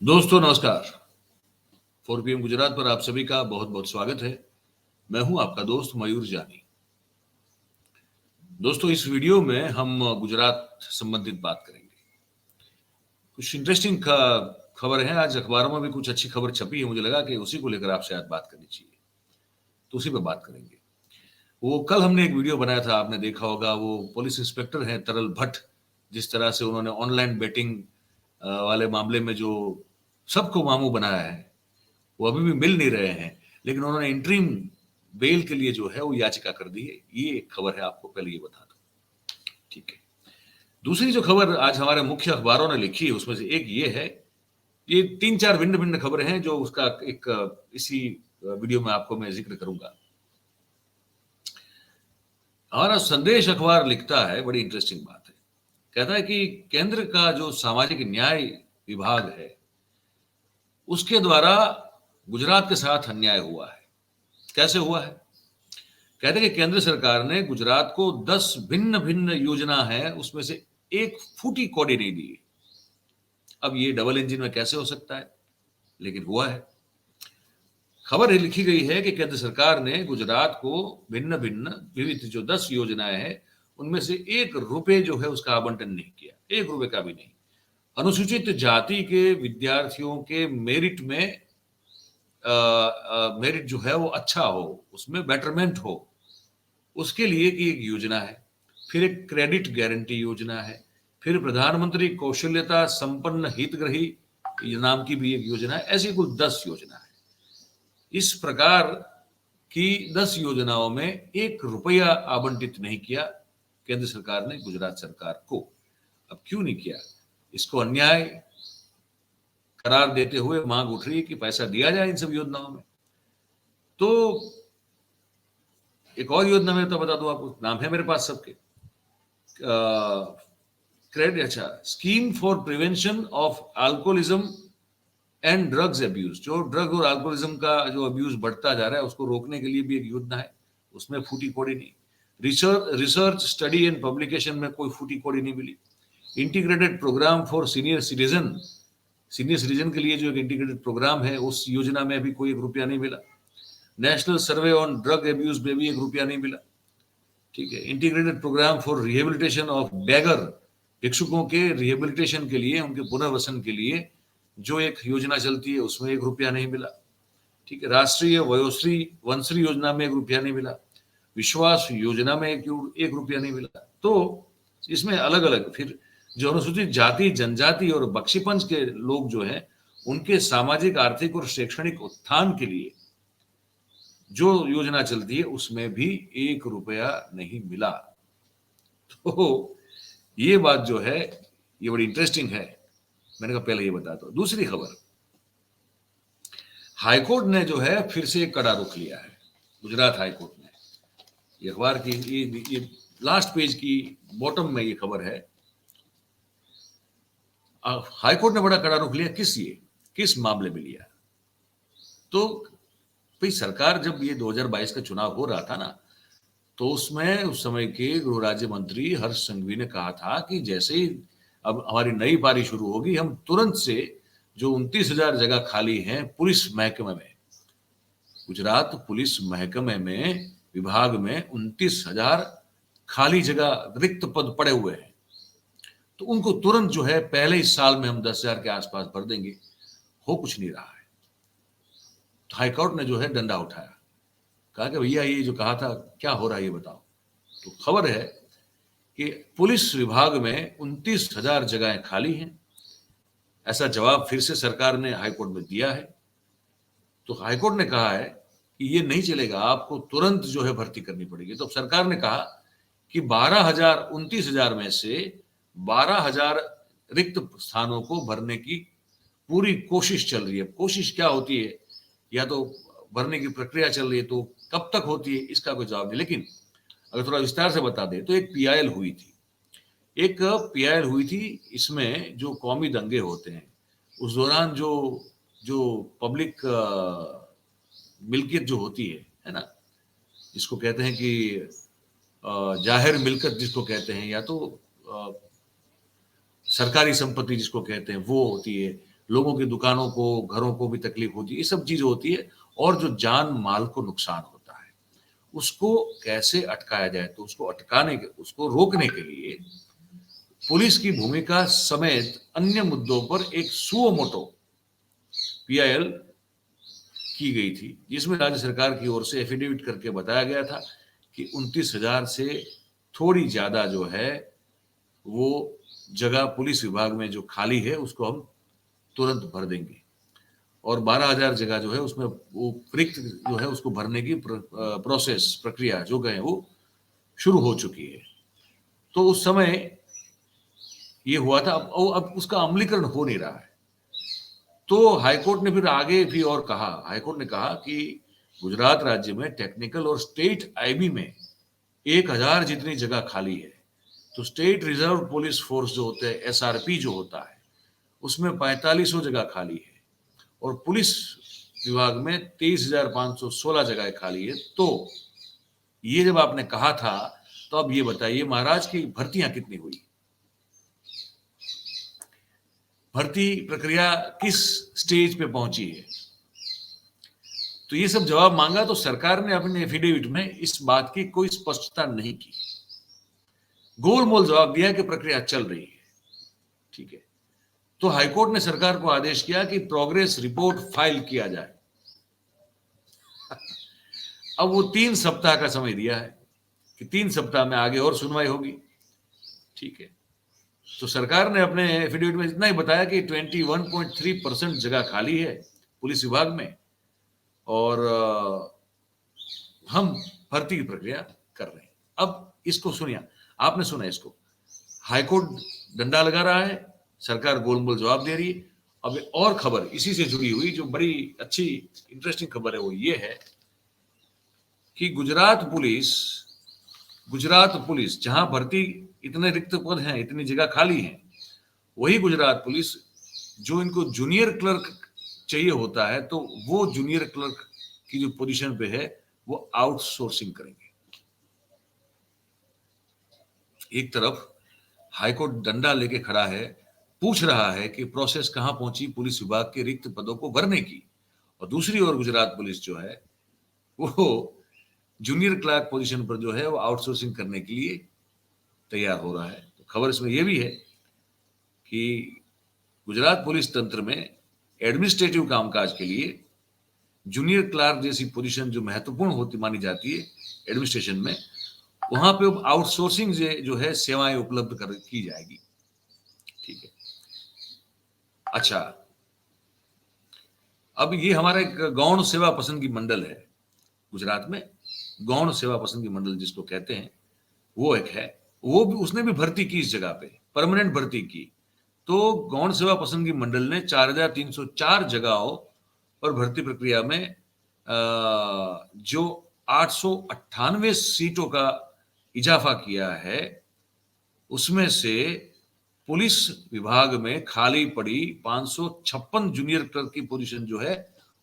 दोस्तों नमस्कार। 4 PM गुजरात पर आप सभी का बहुत बहुत स्वागत है। मैं हूं आपका दोस्त मयूर जानी। दोस्तों इस वीडियो में हम गुजरात संबंधित बात करेंगे। कुछ इंटरेस्टिंग खबर है। आज अखबारों में भी कुछ अच्छी खबर छपी है, मुझे लगा कि उसी को लेकर आपसे आज बात करनी चाहिए, तो उसी पर बात करेंगे। वो कल हमने एक वीडियो बनाया था, आपने देखा होगा। वो पुलिस इंस्पेक्टर हैं तरल भट्ट, जिस तरह से उन्होंने ऑनलाइन बेटिंग वाले मामले में जो सबको मामू बनाया है, वो अभी भी मिल नहीं रहे हैं, लेकिन उन्होंने इंटरिम बेल के लिए जो है वो याचिका कर दी है। ये एक खबर है, आपको पहले ये बता दो, ठीक है। दूसरी जो खबर आज हमारे मुख्य अखबारों ने लिखी है उसमें से एक ये है। ये 3-4 भिन्न भिन्न खबरें हैं जो उसका एक इसी वीडियो में आपको मैं जिक्र करूंगा। हमारा संदेश अखबार लिखता है, बड़ी इंटरेस्टिंग बात है। कहता है कि केंद्र का जो सामाजिक न्याय विभाग है उसके द्वारा गुजरात के साथ अन्याय हुआ है। कैसे हुआ है? कहते हैं कि केंद्र सरकार ने गुजरात को 10 भिन्न भिन्न योजना है, उसमें से एक फूटी कौड़ी नहीं दी। अब ये डबल इंजन में कैसे हो सकता है, लेकिन हुआ है। खबर लिखी गई है कि केंद्र सरकार ने गुजरात को भिन्न भिन्न विविध जो 10 योजनाएं हैं उनमें से 1 रुपए जो है उसका आवंटन नहीं किया, 1 रुपए का भी नहीं। अनुसूचित जाति के विद्यार्थियों के मेरिट में मेरिट जो है वो अच्छा हो, उसमें बेटरमेंट हो, उसके लिए की एक योजना है। फिर एक क्रेडिट गारंटी योजना है। फिर प्रधानमंत्री कौशल्यता संपन्न हितग्राही नाम की भी एक योजना है। ऐसी कुल 10 योजना है। इस प्रकार की 10 योजनाओं में 1 रुपया आवंटित नहीं किया केंद्र सरकार ने गुजरात सरकार को। अब क्यों नहीं किया? इसको अन्याय करार देते हुए मांग उठ रही है कि पैसा दिया जाए इन सब योजनाओं में। तो एक और योजना में तो बता दूं आपको, नाम है मेरे पास सबके। Credit scheme for prevention of alcoholism and drugs abuse. जो ड्रग और अल्कोहलिज्म का जो अब्यूज बढ़ता जा रहा है उसको रोकने के लिए भी एक योजना है, उसमें फूटी कौड़ी नहीं। रिसर्च स्टडी एंड पब्लिकेशन में कोई फूटी कौड़ी नहीं मिली। Integrated programme for senior citizen के लिए जो एक इंटीग्रेटेड प्रोग्राम है उस योजना में भी कोई 1 रुपया नहीं मिला। National survey on drug abuse में भी 1 रुपया नहीं मिला, ठीक है। Integrated programme for rehabilitation of beggar, भिक्षुकों के रिहेबिलिटेशन के लिए, उनके पुनर्वसन के लिए जो एक योजना चलती है उसमें 1 रुपया नहीं मिला, ठीक है। राष्ट्रीय वयोश्री वंश्री योजना में 1 रुपया नहीं मिला। विश्वास योजना में 1 रुपया नहीं मिला। तो इसमें अलग अलग फिर जो अनुसूचित जाति, जनजाति और बख्शीपंच के लोग जो हैं उनके सामाजिक, आर्थिक और शैक्षणिक उत्थान के लिए जो योजना चलती है उसमें भी 1 रुपया नहीं मिला। तो ये बात जो है ये बड़ी इंटरेस्टिंग है। मैंने कहा पहले ये बता दो। दूसरी खबर, हाईकोर्ट ने जो है फिर से एक कड़ा रुख लिया है। गुजरात हाईकोर्ट ने, ये अखबार की ये लास्ट पेज की बॉटम में ये खबर है। हाईकोर्ट ने बड़ा कड़ा रुख लिया। किस मामले में लिया? तो भाई सरकार जब ये 2022 का चुनाव हो रहा था ना, तो उसमें उस समय के गृह राज्य मंत्री हर्ष संघवी ने कहा था कि जैसे ही अब हमारी नई पारी शुरू होगी हम तुरंत से जो 29,000 जगह खाली हैं पुलिस महकमे में, गुजरात पुलिस महकमे में, विभाग में 29,000 खाली जगह, रिक्त पद पड़े हुए हैं, तो उनको तुरंत जो है पहले इस साल में हम 10,000 के आसपास भर देंगे। हो कुछ नहीं रहा है। तो हाईकोर्ट ने जो है डंडा उठाया, कहा कि भैया ये जो कहा था क्या हो रहा है ये बताओ। तो खबर है कि पुलिस विभाग में 29,000 जगहें खाली हैं। ऐसा जवाब फिर से सरकार ने हाईकोर्ट में दिया है। तो हाईकोर्ट ने कहा है कि ये नहीं चलेगा, आपको तुरंत जो है भर्ती करनी पड़ेगी। तो सरकार ने कहा कि 29,000 में से 12,000 रिक्त स्थानों को भरने की पूरी कोशिश चल रही है। कोशिश क्या होती है, या तो भरने की प्रक्रिया चल रही है, तो कब तक होती है इसका कोई जवाब नहीं। लेकिन अगर थोड़ा विस्तार से बता दें तो एक पीआईएल हुई थी। इसमें जो कौमी दंगे होते हैं उस दौरान जो पब्लिक मिल्कियत जो होती है ना, जिसको कहते हैं कि जाहिर मिल्कियत जिसको कहते हैं, या तो सरकारी संपत्ति जिसको कहते हैं वो होती है, लोगों की दुकानों को, घरों को भी तकलीफ होती है, ये सब चीज होती है। और जो जान माल को नुकसान होता है, उसको कैसे अटकाया जाए, तो उसको अटकाने के, उसको रोकने के लिए पुलिस की भूमिका समेत अन्य मुद्दों पर एक सुओ मोटो पीआईएल की गई थी, जिसमें राज्य सरकार की ओर से एफिडेविट करके बताया गया था कि 29,000 से थोड़ी ज्यादा जो है वो जगह पुलिस विभाग में जो खाली है उसको हम तुरंत भर देंगे, और 12,000 जगह जो है उसमें वो रिक्त जो है उसको भरने की प्रोसेस, प्रक्रिया जो गए वो शुरू हो चुकी है। तो उस समय ये हुआ था, अब उसका अमलीकरण हो नहीं रहा है। तो हाईकोर्ट ने फिर आगे भी और कहा, हाईकोर्ट ने कहा कि गुजरात राज्य में टेक्निकल और स्टेट आईबी में 1,000 जितनी जगह खाली है, तो स्टेट रिजर्व पुलिस फोर्स जो होते हैं, एसआरपी जो होता है, उसमें 4500 जगह खाली है, और पुलिस विभाग में 23,516 जगह खाली है। तो ये जब आपने कहा था, तो अब ये बताइए महाराज की भर्तियां कितनी हुई, भर्ती प्रक्रिया किस स्टेज पे पहुंची है? तो ये सब जवाब मांगा, तो सरकार ने अपने एफिडेविट में इस बात की कोई स्पष्टता नहीं की, गोलमोल जवाब दिया कि प्रक्रिया चल रही है। ठीक है, तो हाईकोर्ट ने सरकार को आदेश किया कि प्रोग्रेस रिपोर्ट फाइल किया जाए। अब वो 3 सप्ताह का समय दिया है कि 3 सप्ताह में आगे और सुनवाई होगी। ठीक है, तो सरकार ने अपने एफिडेविट में इतना ही बताया कि 21.3% जगह खाली है पुलिस विभाग में, और हम भर्ती की प्रक्रिया कर रहे हैं। अब इसको सुनिए, आपने सुना इसको, हाईकोर्ट डंडा लगा रहा है, सरकार गोलमोल जवाब दे रही है। अब और खबर इसी से जुड़ी हुई जो बड़ी अच्छी इंटरेस्टिंग खबर है वो ये है कि गुजरात पुलिस जहां भर्ती, इतने रिक्त पद हैं, इतनी जगह खाली हैं, वही गुजरात पुलिस जो इनको जूनियर क्लर्क चाहिए होता है, तो वो जूनियर क्लर्क की जो पोजीशन पे है वो आउटसोर्सिंग करेंगे। एक तरफ हाईकोर्ट डंडा लेके खड़ा है, पूछ रहा है कि प्रोसेस कहां पहुंची पुलिस विभाग के रिक्त पदों को भरने की, और दूसरी ओर गुजरात पुलिस जो है वो जूनियर क्लर्क पोजीशन पर जो है वो आउटसोर्सिंग करने के लिए तैयार हो रहा है। तो खबर इसमें यह भी है कि गुजरात पुलिस तंत्र में एडमिनिस्ट्रेटिव कामकाज के लिए जूनियर क्लर्क जैसी पोजीशन जो महत्वपूर्ण होती मानी जाती है एडमिनिस्ट्रेशन में, वहां पे आउटसोर्सिंग जो है सेवाएं उपलब्ध की जाएगी। ठीक है, अच्छा, अब ये हमारा एक गौण सेवा पसंदगी मंडल है गुजरात में, गौण सेवा पसंदगी मंडल जिसको कहते हैं, वो एक है, वो भी, उसने भी भर्ती की इस जगह पे, परमानेंट भर्ती की। तो गौण सेवा पसंदगी मंडल ने 4,304 जगहों पर भर्ती प्रक्रिया में जो 898 सीटों का इजाफा किया है, उसमें से पुलिस विभाग में खाली पड़ी 556 जूनियर क्लर्क की पोजीशन जो है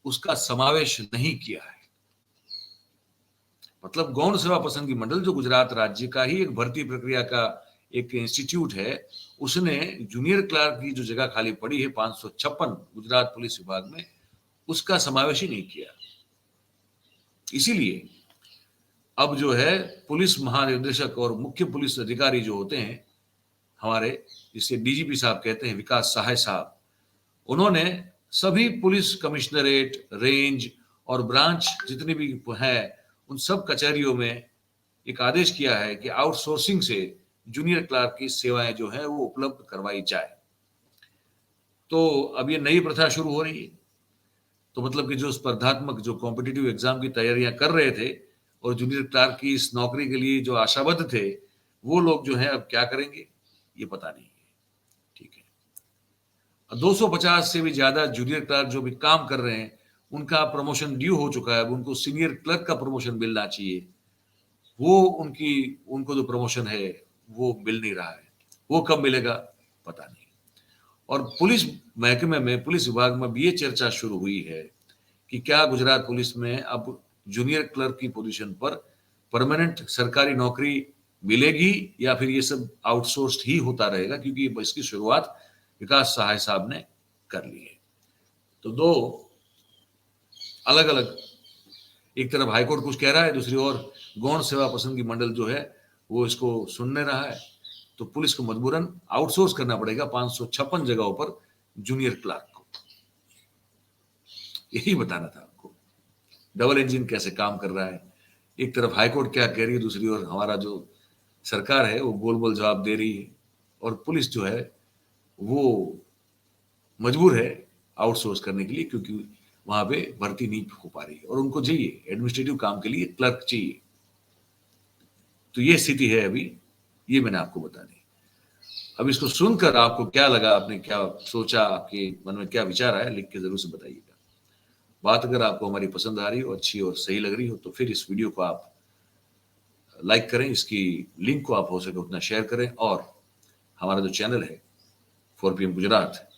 उसका समावेश नहीं किया है। मतलब गौण सेवा पसंदगी मंडल जो गुजरात राज्य का ही एक भर्ती प्रक्रिया का एक इंस्टीट्यूट है, उसने जूनियर क्लर्क की जो जगह खाली पड़ी है 556 गुजरात पुलिस विभाग में, उसका समावेश ही नहीं किया। इसीलिए अब जो है पुलिस महानिदेशक और मुख्य पुलिस अधिकारी जो होते हैं हमारे, जिसे डीजीपी साहब कहते हैं, विकास सहाय साहब, उन्होंने सभी पुलिस कमिश्नरेट, रेंज और ब्रांच जितनी भी है उन सब कचहरियों में एक आदेश किया है कि आउटसोर्सिंग से जूनियर क्लर्क की सेवाएं जो है वो उपलब्ध करवाई जाए। तो अब ये नई प्रथा शुरू हो रही है। तो मतलब कि जो स्पर्धात्मक, जो कॉम्पिटिटिव एग्जाम की तैयारियां कर रहे थे और जूनियर क्लर्क की इस नौकरी के लिए जो आशाबद्ध थे, वो लोग जो है अब क्या करेंगे ये पता नहीं है। ठीक है, 250 से भी ज्यादा जूनियर क्लर्क जो भी काम कर रहे हैं उनका प्रमोशन ड्यू हो चुका है, अब उनको सीनियर क्लर्क का प्रमोशन मिलना चाहिए, वो उनको जो प्रमोशन है वो मिल नहीं रहा है, वो कब मिलेगा पता नहीं। और पुलिस महकमे में, पुलिस विभाग में भी ये चर्चा शुरू हुई है कि क्या गुजरात पुलिस में अब जूनियर क्लर्क की पोजीशन पर परमानेंट सरकारी नौकरी मिलेगी या फिर ये सब आउटसोर्स्ड ही होता रहेगा, क्योंकि इसकी शुरुआत विकास सहाय साहब ने कर ली है। तो दो अलग अलग, एक तरफ हाईकोर्ट कुछ कह रहा है, दूसरी ओर गौण सेवा पसंदगी मंडल जो है वो इसको सुन नहीं रहा है। तो पुलिस को मजबूरन आउटसोर्स करना पड़ेगा 556 जगहों पर जूनियर क्लार्क को। यही बताना था आपको डबल इंजन कैसे काम कर रहा है। एक तरफ हाईकोर्ट क्या कह रही है, दूसरी ओर हमारा जो सरकार है वो गोल गोल जवाब दे रही है, और पुलिस जो है वो मजबूर है आउटसोर्स करने के लिए, क्योंकि वहां पे भर्ती नहीं हो पा रही है और उनको चाहिए एडमिनिस्ट्रेटिव काम के लिए क्लर्क चाहिए। तो ये स्थिति है अभी, ये मैंने आपको बता दी। अब इसको सुनकर आपको क्या लगा, आपने क्या सोचा, आपके मन में क्या विचार आया, लिख के जरूर से बताइएगा। बात अगर आपको हमारी पसंद आ रही हो, अच्छी और सही लग रही हो, तो फिर इस वीडियो को आप लाइक करें, इसकी लिंक को आप हो सके उतना शेयर करें, और हमारा जो चैनल है 4PM गुजरात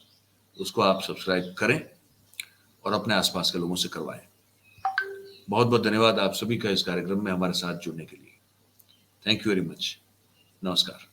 उसको आप सब्सक्राइब करें और अपने आसपास के लोगों से करवाएं। बहुत बहुत धन्यवाद आप सभी का इस कार्यक्रम में हमारे साथ जुड़ने के लिए। Thank you very much. नमस्कार।